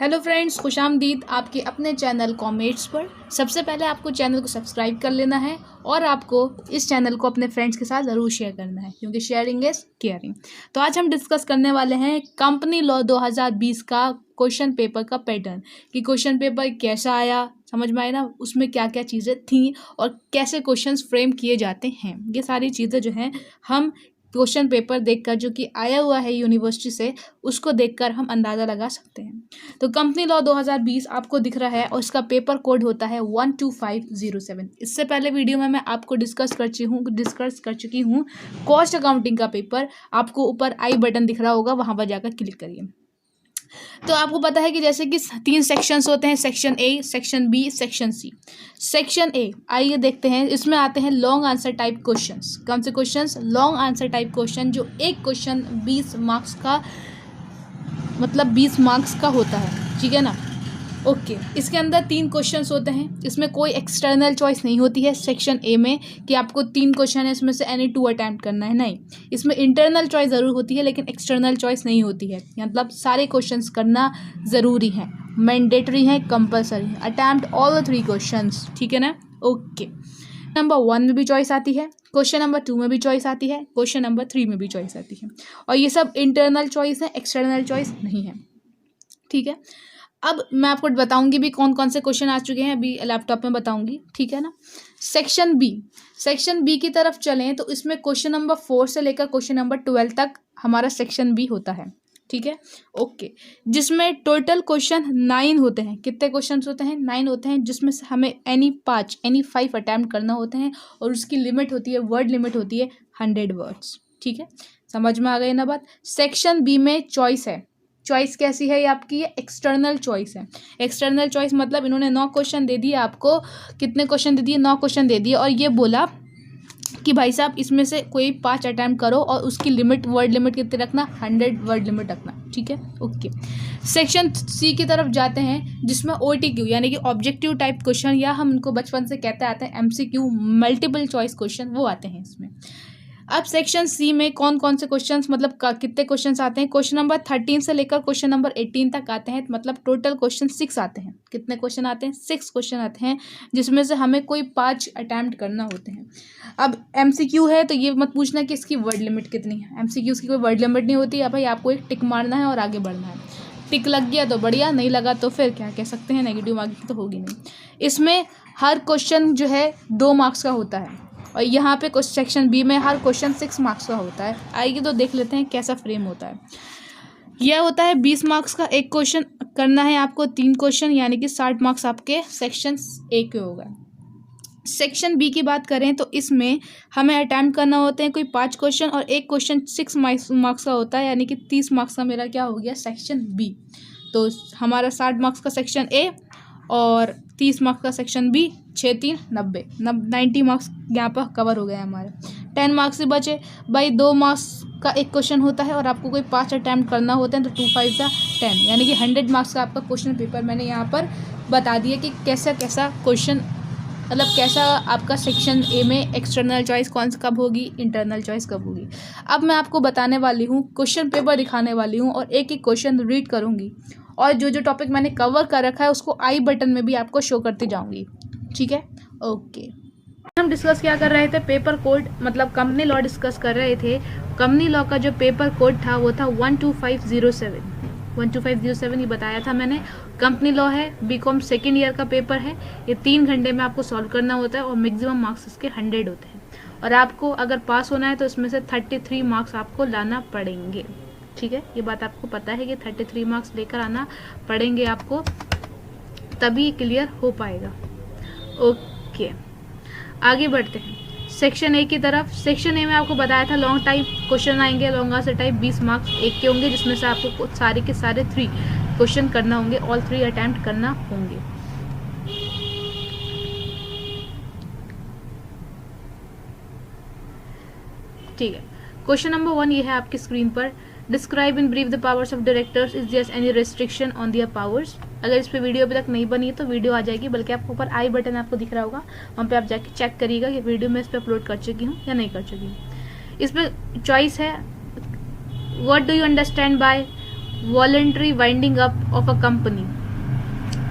Hello friends, खुशामदीद आपके अपने channel comets पर। सबसे पहले आपको चैनल को सब्सक्राइब कर लेना है और आपको इस चैनल को अपने फ्रेंड्स के साथ ज़रूर शेयर करना है, क्योंकि शेयरिंग इज़ केयरिंग। तो आज हम डिस्कस करने वाले हैं कंपनी लॉ 2020 का क्वेश्चन पेपर का पैटर्न, कि क्वेश्चन पेपर कैसा आया, समझ में आए ना, उसमें क्या क्या चीज़ें थी और कैसे क्वेश्चंस फ्रेम किए जाते हैं। ये सारी चीज़ें जो हैं हम क्वेश्चन पेपर देखकर, जो कि आया हुआ है यूनिवर्सिटी से, उसको देखकर हम अंदाज़ा लगा सकते हैं। तो कंपनी लॉ 2020 आपको दिख रहा है और इसका पेपर कोड होता है 12507। इससे पहले वीडियो में मैं आपको डिस्कस कर चुकी हूँ कॉस्ट अकाउंटिंग का पेपर। आपको ऊपर आई बटन दिख रहा होगा, वहाँ पर जाकर क्लिक करिए। तो आपको पता है कि जैसे कि 3 सेक्शंस होते हैं, section A, section B, section C. Section A, आइए देखते हैं। इसमें आते हैं लॉन्ग आंसर टाइप क्वेश्चंस। कौन से questions? Long answer type question, जो एक क्वेश्चन 20 मार्क्स का, मतलब 20 मार्क्स का होता है, ठीक है ना। ओके, इसके अंदर 3 क्वेश्चंस होते हैं। इसमें कोई एक्सटर्नल चॉइस नहीं होती है सेक्शन ए में कि आपको 3 क्वेश्चन है, इसमें से एनी 2 अटैम्प्ट करना है। नहीं, इसमें इंटरनल चॉइस ज़रूर होती है, लेकिन एक्सटर्नल चॉइस नहीं होती है। मतलब सारे क्वेश्चंस करना ज़रूरी है, मैंडेटरी है, कंपलसरी है। अटैम्प्ट ऑल द 3 क्वेश्चंस, ठीक है ना। ओके, नंबर 1 में भी चॉइस आती है, क्वेश्चन नंबर 2 में भी चॉइस आती है, क्वेश्चन नंबर 3 में भी चॉइस आती है। और ये सब इंटरनल चॉइस है, एक्सटर्नल चॉइस नहीं है, ठीक है। अब मैं आपको बताऊंगी भी कौन कौन से क्वेश्चन आ चुके हैं, अभी लैपटॉप में बताऊंगी, ठीक है ना। सेक्शन बी की तरफ चलें तो इसमें क्वेश्चन नंबर 4 से लेकर क्वेश्चन नंबर 12 तक हमारा सेक्शन बी होता है, ठीक है। ओके, जिसमें टोटल क्वेश्चन 9 होते हैं। कितने क्वेश्चन होते हैं? 9 होते हैं, जिसमें से हमें एनी 5 अटैम्प्ट करना होते हैं, और उसकी लिमिट होती है, वर्ड लिमिट होती है 100 वर्ड्स, ठीक है। समझ में आ गई ना बात। सेक्शन बी में चॉइस है। चॉइस कैसी है ये आपकी? ये एक्सटर्नल चॉइस है। एक्सटर्नल चॉइस मतलब इन्होंने 9 क्वेश्चन दे दिए आपको। कितने क्वेश्चन दे दिए? 9 क्वेश्चन दे दिए, और ये बोला कि भाई साहब इसमें से कोई 5 अटैम्प्ट करो, और उसकी लिमिट, वर्ड लिमिट कितनी रखना? 100 वर्ड लिमिट रखना, ठीक है। ओके, सेक्शन सी की तरफ जाते हैं, जिसमें OTQ यानी कि ऑब्जेक्टिव टाइप क्वेश्चन, या हम उनको बचपन से कहते आते हैं MCQ, मल्टीपल चॉइस क्वेश्चन, वो आते हैं इसमें। अब सेक्शन सी में कौन कौन से क्वेश्चंस, मतलब कितने क्वेश्चंस आते हैं? क्वेश्चन नंबर 13 से लेकर क्वेश्चन नंबर 18 तक आते हैं, मतलब टोटल क्वेश्चन 6 आते हैं। कितने क्वेश्चन आते हैं? 6 क्वेश्चन आते हैं, जिसमें से हमें कोई 5 अटैम्प्ट करना होते हैं। अब MCQ है तो ये मत पूछना कि इसकी वर्ड लिमिट कितनी है। MCQ की कोई वर्ड लिमिट नहीं होती है भाई, आपको एक टिक मारना है और आगे बढ़ना है। टिक लग गया तो बढ़िया, नहीं लगा तो फिर क्या कह सकते हैं, नेगेटिव मार्किंग तो होगी नहीं। इसमें हर क्वेश्चन जो है 2 मार्क्स का होता है, और यहाँ पे सेक्शन बी में हर क्वेश्चन 6 मार्क्स का होता है। आइए तो देख लेते हैं कैसा फ्रेम होता है। यह होता है 20 मार्क्स का। एक क्वेश्चन करना है आपको 3 क्वेश्चन, यानी कि 60 मार्क्स आपके सेक्शन ए के होगा। सेक्शन बी की बात करें तो इसमें हमें अटैम्प्ट करना होते हैं कोई 5 क्वेश्चन, और एक क्वेश्चन 6 मार्क्स का होता है, यानी कि 30 मार्क्स का मेरा क्या हो गया? Section B. तो हमारा 60 मार्क्स का सेक्शन ए और 30 मार्क्स का सेक्शन बी, 6 3 90 90 मार्क्स यहाँ पर कवर हो गए हमारे। 10 मार्क्स से बचे भाई। 2 मार्क्स का एक क्वेश्चन होता है, और आपको कोई 5 अटैम्प्ट करना होते हैं, तो 2 5 10, यानी कि 100 मार्क्स का आपका क्वेश्चन पेपर मैंने यहाँ पर बता दिया कि कैसा कैसा क्वेश्चन, मतलब कैसा आपका सेक्शन ए में एक्सटर्नल चॉइस कौन सा कब होगी, इंटरनल चॉइस कब होगी। अब मैं आपको बताने वाली हूँ, क्वेश्चन पेपर दिखाने वाली हूँ, और एक एक क्वेश्चन रीड करूँगी, और जो जो टॉपिक मैंने कवर कर रखा है उसको आई बटन में भी आपको शो करती जाऊँगी, ठीक है। ओके, हम डिस्कस क्या कर रहे थे? पेपर कोड, मतलब कंपनी लॉ डिस्कस कर रहे थे। कंपनी लॉ का जो पेपर कोड था वो था 12507। 12507 ये बताया था मैंने। कंपनी लॉ है, BCom सेकेंड ईयर का पेपर है। ये 3 घंटे में आपको सॉल्व करना होता है, और मैक्सिमम मार्क्स इसके 100 होते हैं। और आपको अगर पास होना है तो इसमें से 33 मार्क्स आपको लाना पड़ेंगे, ठीक है। ये बात आपको पता है कि 33 मार्क्स लेकर आना पड़ेंगे आपको, तभी क्लियर हो पाएगा। ओके, आगे बढ़ते हैं सेक्शन ए की तरफ। सेक्शन ए में आपको बताया था लॉन्ग टाइप क्वेश्चन आएंगे, लॉन्ग आंसर टाइप 20 मार्क्स एक के होंगे, जिसमें से आपको सारे के सारे 3 क्वेश्चन करना होंगे, ऑल 3 अटैम्प्ट करना होंगे। ठीक है, क्वेश्चन नंबर 1 ये है आपकी स्क्रीन पर। Describe in brief the powers of directors, is there any restriction on their powers. अगर इस पे वीडियो अभी तक नहीं बनी है तो वीडियो आ जाएगी, बल्कि आपको ऊपर आई बटन आपको दिख रहा होगा, वहाँ पे आप जाके चेक करिएगा कि वीडियो मैं इस पर अपलोड कर चुकी हूँ या नहीं कर चुकी हूँ। इसमें चॉइस है, what do you understand by voluntary winding up of a company,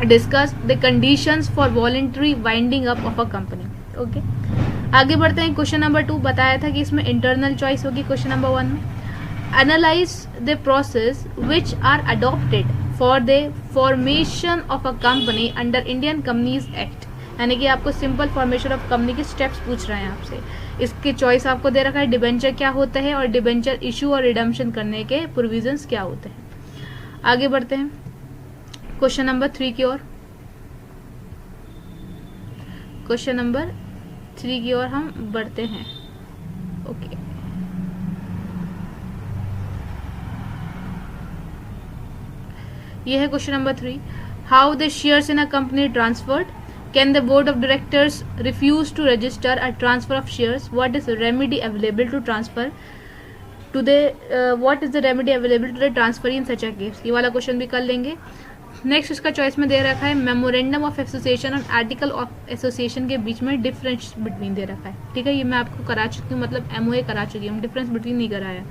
discuss the conditions for voluntary winding up of a company. Okay, आगे बढ़ते हैं। क्वेश्चन नंबर 2 बताया था कि इसमें इंटरनल चॉइस होगी। क्वेश्चन नंबर 1 में analyse the process which are adopted for the formation of a company under Indian Companies Act, यानी कि आपको सिंपल फॉर्मेशन ऑफ कंपनी के स्टेप्स पूछ रहे हैं आपसे। इसके चॉइस आपको दे रखा है, डिबेंचर क्या होता है और डिबेंचर इशू और रिडम्पशन करने के प्रोविजंस क्या होते हैं। आगे बढ़ते हैं क्वेश्चन नंबर 3 की ओर। क्वेश्चन नंबर 3 की ओर हम बढ़ते हैं। ओके, यह है question number 3। How the shares in a company transferred, can the board of directors refuse to register a transfer of shares, what is remedy available to transfer to the what is the remedy available to the transfer in such a case, ये वाला question भी कर लेंगे। Next इसका choice में दे रखा है memorandum of association और आर्टिकल ऑफ एसोसिएशन के बीच में डिफरेंस बिटवीन दे रखा है। ठीक है, ये मैं आपको करा चुकी हूँ, मतलब एमओए करा चुकी हूँ, डिफरेंस बिटवीन नहीं कराया।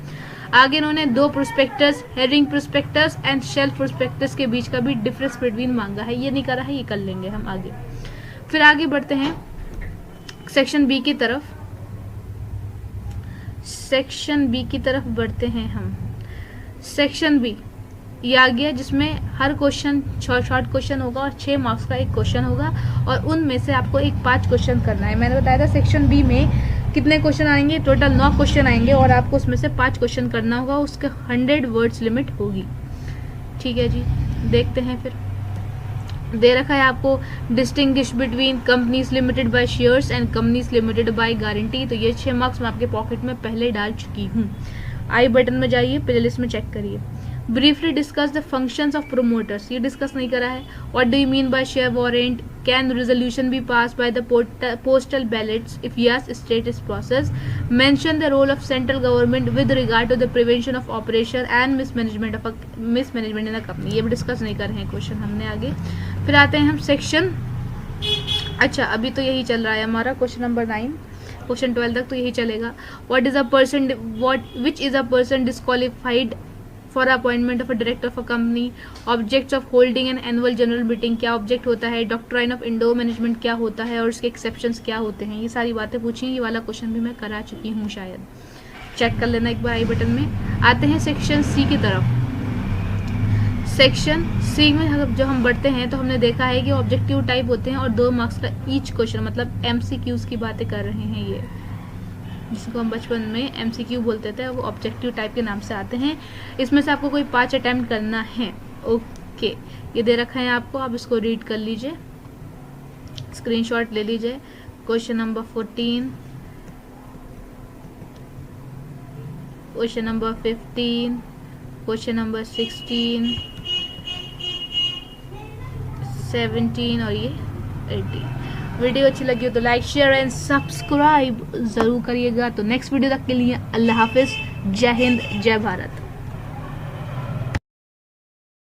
आगे इन्होंने 2 prospectus, herring prospectus and shelf prospectus के बीच का भी डिफरेंस बिटवीन मांगा है, ये नहीं करा है, ये कर लेंगे हम आगे। फिर आगे बढ़ते हैं सेक्शन बी की तरफ। सेक्शन बी की तरफ बढ़ते हैं हम। सेक्शन बी ये आ गया, जिसमें हर क्वेश्चन शॉर्ट क्वेश्चन होगा और 6 मार्क्स का एक क्वेश्चन होगा और उनमें से आपको 5 क्वेश्चन करना है। मैंने बताया था सेक्शन बी में कितने क्वेश्चन आएंगे, टोटल 9 क्वेश्चन आएंगे और आपको उसमें से 5 क्वेश्चन करना होगा, उसके 100 वर्ड्स लिमिट होगी। ठीक है जी, देखते हैं। फिर दे रखा है आपको distinguish between companies limited by shares and companies limited by guarantee, तो ये 6 मार्क्स मैं आपके पॉकेट में पहले डाल चुकी हूँ। आई बटन में जाइए, प्लेलिस्ट में चेक करिए। Briefly discuss the functions of promoters, ये डिस्कस नहीं करा है। What do you mean by share warrant, can resolution be pass by the postal ballots, if yes state इस process, mention the role of central government with regard to the prevention of operation and mismanagement in a company, ये भी discuss नहीं कर रहे हैं question हमने आगे। फिर आते हैं हम सेक्शन, अच्छा अभी तो यही चल रहा है हमारा क्वेश्चन नंबर 9, क्वेश्चन 12 तक तो यही चलेगा। What is a person, which is a person disqualified for appointment of a director of a company, objects of holding an annual general meeting क्या ऑब्जेक्ट होता है, डॉक्ट्राइन ऑफ इंडो मैनेजमेंट क्या होता है और उसके एक्सेप्शंस क्या होते हैं, ये सारी बातें पूछी हैं। ये वाला क्वेश्चन भी मैं करा चुकी हूँ, शायद चेक कर लेना एक बार आई बटन में। आते हैं सेक्शन सी की तरफ। सेक्शन सी में जब हम बढ़ते हैं तो हमने देखा है कि ऑब्जेक्टिव टाइप होते हैं और 2 मार्क्स का ईच क्वेश्चन, मतलब MCQs की बातें कर रहे हैं। ये जिसको हम बचपन में MCQ बोलते थे, वो ऑब्जेक्टिव टाइप के नाम से आते हैं। इसमें से आपको कोई 5 अटेम्प्ट करना है। ओके, ये दे रखा है आपको, आप इसको रीड कर लीजिए, स्क्रीनशॉट ले लीजिए। Question number 14, question number 15, question number 16, 17 और ये 18। वीडियो अच्छी लगी हो तो लाइक शेयर एंड सब्सक्राइब ज़रूर करिएगा। तो नेक्स्ट वीडियो तक के लिए अल्लाह हाफिज़, जय हिंद, जय भारत।